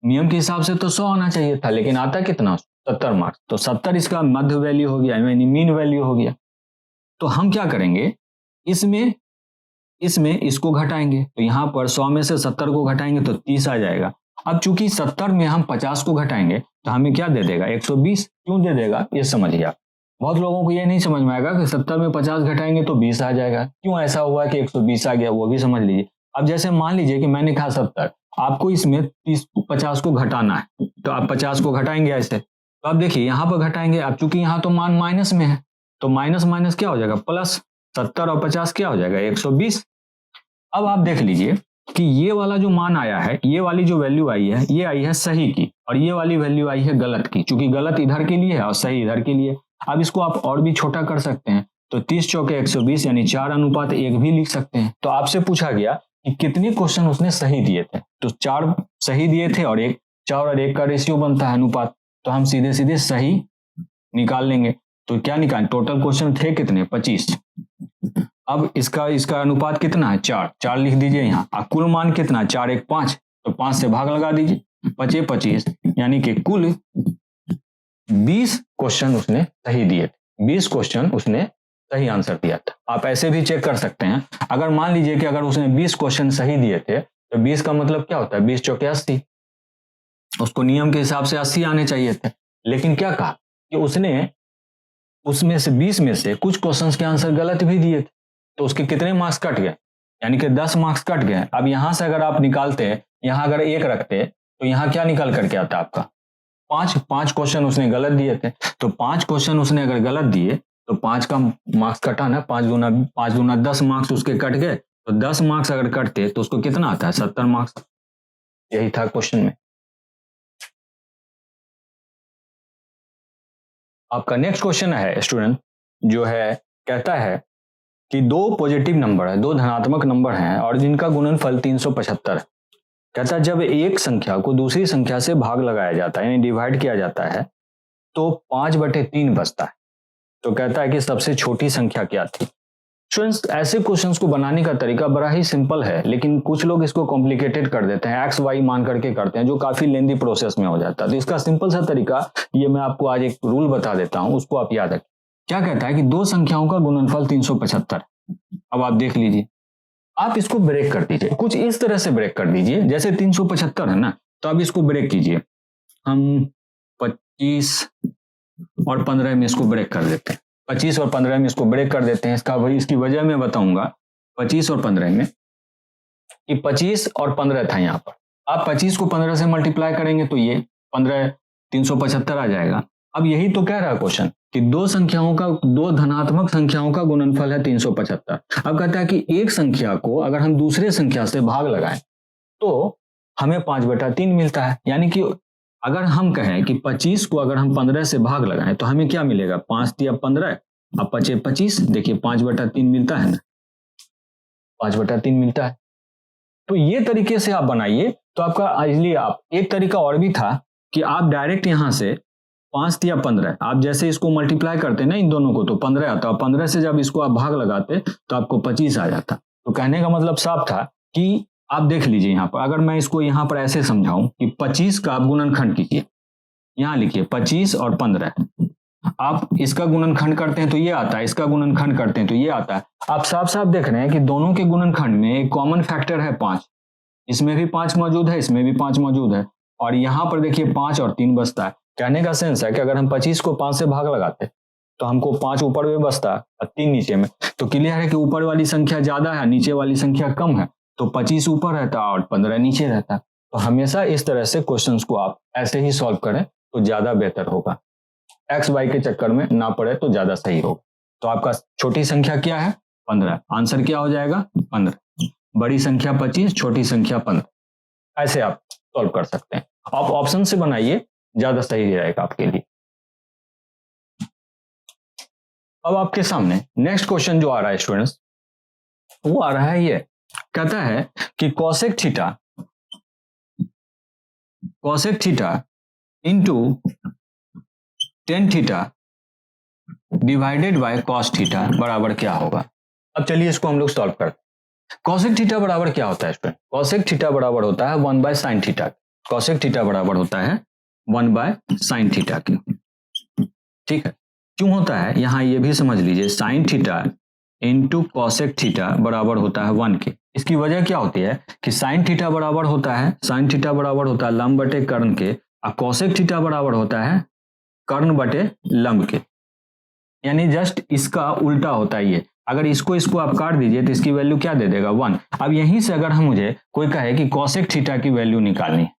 S1: नियम के हिसाब से तो 100 आना चाहिए था, लेकिन आता कितना? 70 मार्क्स। तो 70 इसका मध्य वैल्यू हो गया, यानी मीन वैल्यू हो गया। तो हम क्या करेंगे, इसमें इसको घटाएंगे, तो यहां पर 100 में से 70 को घटाएंगे तो 30 आ जाएगा। अब चूंकि 70 में हम 50 को घटाएंगे तो हमें क्या दे देगा? 120। क्यों दे देगा ये समझिए आप। बहुत लोगों को ये नहीं समझ में आएगा कि 70 में 50 घटाएंगे तो 20 आ जाएगा। क्यों ऐसा हुआ कि 120 आ गया, वो भी समझ लीजिए। अब जैसे मान लीजिए कि मैंने कहा 70, आपको इसमें 50 को घटाना है, तो आप 50 को घटाएंगे ऐसे। तो आप देखिए यहाँ पर घटाएंगे, अब चूंकि यहाँ तो मान माइनस में है, तो माइनस माइनस क्या हो जाएगा? प्लस। 70 और 50 क्या हो जाएगा? 120। अब आप देख लीजिए कि ये वाला जो मान आया है, ये वाली जो वैल्यू आई है, ये आई है सही की, और ये वाली वैल्यू आई है गलत की, क्योंकि गलत इधर के लिए है और सही इधर के लिए। अब इसको आप और भी छोटा कर सकते हैं, तो 30 चौके 120 यानी 4:1 भी लिख सकते हैं। तो आपसे पूछा गया कि कितने क्वेश्चन उसने सही दिए थे, तो 4 सही दिए थे और 4 और 1 का रेशियो बनता है अनुपात, तो हम सीधे सीधे सही निकाल लेंगे। तो क्या निकाल, टोटल क्वेश्चन थे कितने? 25। अब इसका अनुपात कितना है? 4 लिख दीजिए यहाँ। और कुल मान कितना? 4 1 5, तो 5 से भाग लगा दीजिए, 25 25, यानी कि कुल 20 क्वेश्चन उसने सही दिए थे। 20 क्वेश्चन उसने सही आंसर दिया था। आप ऐसे भी चेक कर सकते हैं, अगर मान लीजिए कि अगर उसने 20 क्वेश्चन सही दिए थे तो 20 का मतलब क्या होता है? 20 चौके 80, उसको नियम के हिसाब से 80 आने चाहिए थे। लेकिन क्या कहा कि उसने उसमें से 20 में से कुछ क्वेश्चंस के आंसर गलत भी दिए थे, तो उसके कितने मार्क्स कट गए? यानी कि 10 मार्क्स कट गए। अब यहां से अगर आप निकालते, यहां अगर 1 रखते तो यहां क्या निकल करके आता आपका? 5 क्वेश्चन उसने गलत दिए थे, तो 5 क्वेश्चन उसने अगर गलत दिए तो 5 का मार्क्स कटा ना, 5 दूना 10 मार्क्स उसके कट गए। तो 10 मार्क्स अगर कटते तो उसको कितना आता है? 70 मार्क्स। यही था क्वेश्चन में। आपका नेक्स्ट क्वेश्चन है स्टूडेंट, जो है कहता है कि 2 पॉजिटिव नंबर है, 2 धनात्मक नंबर हैं और जिनका गुणनफल 375 है। कहता है जब एक संख्या को दूसरी संख्या से भाग लगाया जाता है, यानी डिवाइड किया जाता है, तो 5/3 बचता है। तो कहता है कि सबसे छोटी संख्या क्या थी? स्टूडेंट्स, ऐसे क्वेश्चंस को बनाने का तरीका बड़ा ही सिंपल है, लेकिन कुछ लोग इसको कॉम्प्लिकेटेड कर देते हैं, एक्स वाई मान करके करते हैं, जो काफी लेंदी प्रोसेस में हो जाता है। तो इसका सिंपल सा तरीका ये मैं आपको आज एक रूल बता देता हूं, उसको आप याद रखें। क्या कहता है कि 2 संख्याओं का गुणनफल 375। अब आप देख लीजिए, आप इसको ब्रेक कर दीजिए, कुछ इस तरह से ब्रेक कर दीजिए, जैसे 375 है ना, तो अब इसको ब्रेक कीजिए। हम 25 और 15 में इसको ब्रेक कर देते हैं, 25 और 15 में इसको ब्रेक कर देते हैं। इसकी वजह मैं बताऊंगा 25 और 15 में, कि 25 और 15 था यहाँ पर। आप 25 को 15 से मल्टीप्लाई करेंगे तो ये 15 375 आ जाएगा। अब यही तो कह रहा है क्वेश्चन कि 2 धनात्मक संख्याओं का गुणनफल है 375। अब कहता है कि एक संख्या को अगर हम दूसरे संख्या से भाग लगाएं तो हमें 5/3 मिलता है। यानी कि अगर हम कहें कि 25 को अगर हम 15 से भाग लगाएं तो हमें क्या मिलेगा? 5 × 15, अब 25, देखिए 5/3 मिलता है ना, 5/3 मिलता है। तो ये तरीके से आप बनाइए तो आपका इजली। आप एक तरीका और भी था कि आप डायरेक्ट यहां से 5 × 15, आप जैसे इसको मल्टीप्लाई करते ना इन दोनों को, तो 15 आता, और 15 से जब इसको आप भाग लगाते तो आपको 25 आ जाता। तो कहने का मतलब साफ था कि आप देख लीजिए यहाँ पर, अगर मैं इसको यहाँ पर ऐसे समझाऊं कि 25 का आप गुणनखंड कीजिए, यहाँ लिखिए 25 और 15, आप इसका गुणनखंड करते हैं तो ये आता है, इसका गुणनखंड करते हैं तो ये आता है। आप साफ साफ देख रहे हैं कि दोनों के गुणनखंड में एक कॉमन फैक्टर है 5, इसमें भी 5 मौजूद है, इसमें भी 5 मौजूद है, और यहां पर देखिए 5 और 3 बचता है। कहने का सेंस है कि अगर हम 25 को 5 से भाग लगाते तो हमको 5 ऊपर में बचता और 3 नीचे में। तो क्लियर है कि ऊपर वाली संख्या ज्यादा है, नीचे वाली संख्या कम है, तो 25 ऊपर रहता और 15 नीचे रहता। तो हमेशा इस तरह से क्वेश्चंस को आप ऐसे ही सॉल्व करें तो ज्यादा बेहतर होगा, एक्स वाई के चक्कर में ना पड़े तो ज्यादा सही होगा। तो आपका छोटी संख्या क्या है? 15। आंसर क्या हो जाएगा? 15। बड़ी संख्या 25, छोटी संख्या 15। ऐसे आप सॉल्व कर सकते हैं। आप ऑप्शन से बनाइए, ज्यादा सही रहेगा आपके लिए। अब आपके सामने नेक्स्ट क्वेश्चन जो आ रहा है स्टूडेंट्स, वो आ रहा है ये, कहता है कि cosec theta into tan theta divided by cos theta बराबर क्या होगा। अब चलिए इसको हम लोग सॉल्व करते हैं। कोसेक थीटा बराबर क्या होता है स्टूडेंट? कोसेक थीटा बराबर होता है 1 by sine theta. Cosec theta बराबर होता है 1 बाय साइन थीटा की। ठीक है, क्यों होता है यहां ये भी समझ लीजिए। Sine theta into cosec theta बराबर होता है 1 के। इसकी वजह क्या होती है कि साइन थीटा बराबर होता है लंब बटे कर्ण के, और कोसेक थीटा बराबर होता है कर्ण बटे लंब के, यानी जस्ट इसका उल्टा होता है ये। अगर इसको आप काट दीजिए तो इसकी वैल्यू क्या दे देगा? 1। अब यहीं से अगर मुझे कोई कहे कि कोसेक थीटा की वैल्यू निकालनी है,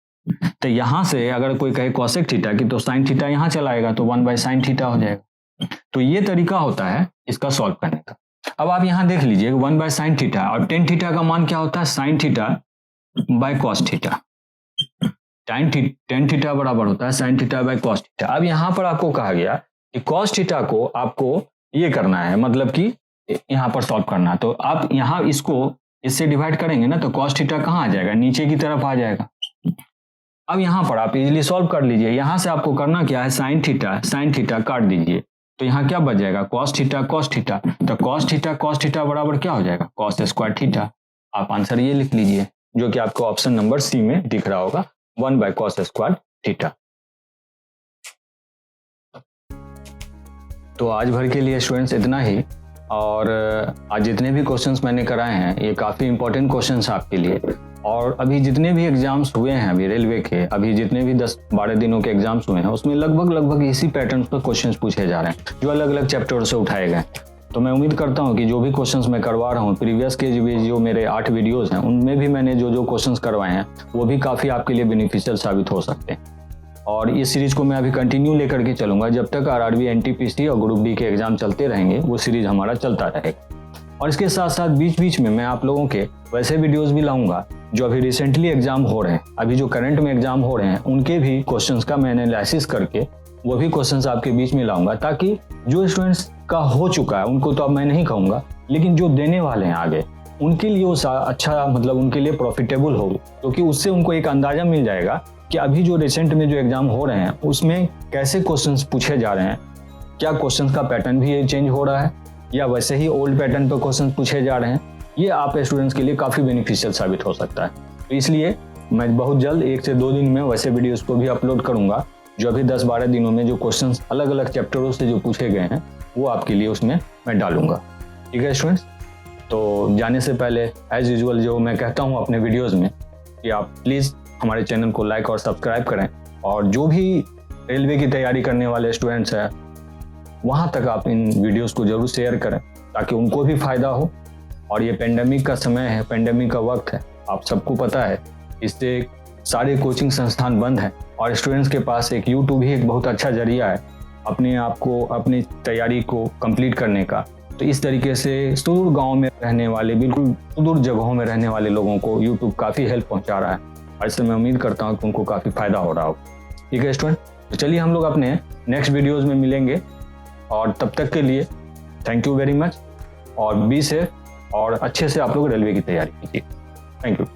S1: तो यहां से अगर कोई कहे कोसेक थीटा की तो साइन थीटा यहां चला आएगा तो 1 बाय साइन थीटा हो जाएगा। तो ये तरीका होता है इसका सॉल्व करने का। अब आप यहां देख लीजिए 1 बाय साइन थीटा और टेन थीटा का मान क्या होता है? Sine theta by cos theta. Tan theta बराबर होता है sine theta by cos theta. अब यहां पर आपको कहा गया कि कॉस थीटा को आपको ये करना है, मतलब कि यहां पर सॉल्व करना है। तो आप यहां इसको इससे डिवाइड करेंगे ना तो कॉस थीटा कहां आ जाएगा? नीचे की तरफ आ जाएगा। अब यहां पर आप इजीली सॉल्व कर लीजिए। यहां से आपको करना क्या है? साइन थीटा काट दीजिए तो यहां क्या बच जाएगा? Cos theta. तो कॉस थीटा बराबर क्या हो जाएगा? Cos square theta. आप आंसर ये लिख लीजिए जो कि आपको ऑप्शन नंबर सी में दिख रहा होगा, 1 बाय कॉस स्क्वायर थीटा। तो आज भर के लिए स्टूडेंट्स इतना ही, और आज जितने भी क्वेश्चंस मैंने कराए हैं ये काफ़ी इंपॉर्टेंट क्वेश्चंस आपके लिए। और अभी जितने भी एग्जाम्स हुए हैं अभी रेलवे के, अभी जितने भी 10-12 दिनों के एग्जाम्स हुए हैं उसमें लगभग इसी पैटर्न पर क्वेश्चंस पूछे जा रहे हैं जो अलग अलग चैप्टर से उठाए गए। तो मैं उम्मीद करता हूं कि जो भी क्वेश्चंस मैं करवा रहा हूं, प्रीवियस के जो मेरे 8 वीडियोज़ हैं उनमें भी मैंने जो क्वेश्चंस करवाए हैं वो भी काफ़ी आपके लिए बेनिफिशियल साबित हो सकते हैं। और इस सीरीज़ को मैं अभी कंटिन्यू लेकर के चलूँगा जब तक आरआरबी, एनटीपीसी और ग्रुप डी के एग्जाम चलते रहेंगे, वो सीरीज़ हमारा चलता रहेगा। और इसके साथ साथ बीच बीच में मैं आप लोगों के वैसे वीडियोज़ भी लाऊंगा जो अभी रिसेंटली एग्जाम हो रहे हैं, अभी जो करंट में एग्जाम हो रहे हैं उनके भी क्वेश्चंस का मैं एनालिसिस करके वो भी क्वेश्चंस आपके बीच में लाऊंगा, ताकि जो स्टूडेंट्स का हो चुका है उनको तो अब मैं नहीं कहूँगा, लेकिन जो देने वाले हैं आगे उनके लिए वो अच्छा, मतलब उनके लिए प्रॉफिटेबल हो, क्योंकि उससे उनको एक अंदाजा मिल जाएगा कि अभी जो रिसेंट में जो एग्जाम हो रहे हैं उसमें कैसे क्वेश्चंस पूछे जा रहे हैं, क्या क्वेश्चंस का पैटर्न भी चेंज हो रहा है या वैसे ही ओल्ड पैटर्न पर क्वेश्चंस पूछे जा रहे हैं। ये आप स्टूडेंट्स के लिए काफ़ी बेनिफिशियल साबित हो सकता है। तो इसलिए मैं बहुत जल्द 1 से 2 दिन में वैसे वीडियोज़ को भी अपलोड करूँगा जो अभी 10-12 दिनों में जो क्वेश्चंस अलग अलग चैप्टरों से जो पूछे गए हैं वो आपके लिए उसमें मैं डालूंगा। ठीक है स्टूडेंट्स, तो जाने से पहले एज यूजुअल जो मैं कहता हूँ अपने वीडियोज़ में कि आप प्लीज़ हमारे चैनल को लाइक और सब्सक्राइब करें, और जो भी रेलवे की तैयारी करने वाले स्टूडेंट्स हैं वहाँ तक आप इन वीडियोज़ को ज़रूर शेयर करें ताकि उनको भी फ़ायदा हो। और ये पेंडेमिक का समय है, पेंडेमिक का वक्त है, आप सबको पता है, इससे सारे कोचिंग संस्थान बंद हैं और स्टूडेंट्स के पास एक यूट्यूब ही एक बहुत अच्छा जरिया है अपने आप को, अपनी तैयारी को कंप्लीट करने का। तो इस तरीके से सुदूर गांव में रहने वाले, बिल्कुल सुदूर जगहों में रहने वाले लोगों को यूट्यूब काफ़ी हेल्प पहुंचा रहा है, और इससे मैं उम्मीद करता हूं कि उनको काफ़ी फ़ायदा हो रहा हो। ठीक है स्टूडेंट, तो चलिए हम लोग अपने नेक्स्ट वीडियोज़ में मिलेंगे, और तब तक के लिए थैंक यू वेरी मच, और बी सेफ और अच्छे से आप लोग रेलवे की तैयारी कीजिए। Thank you.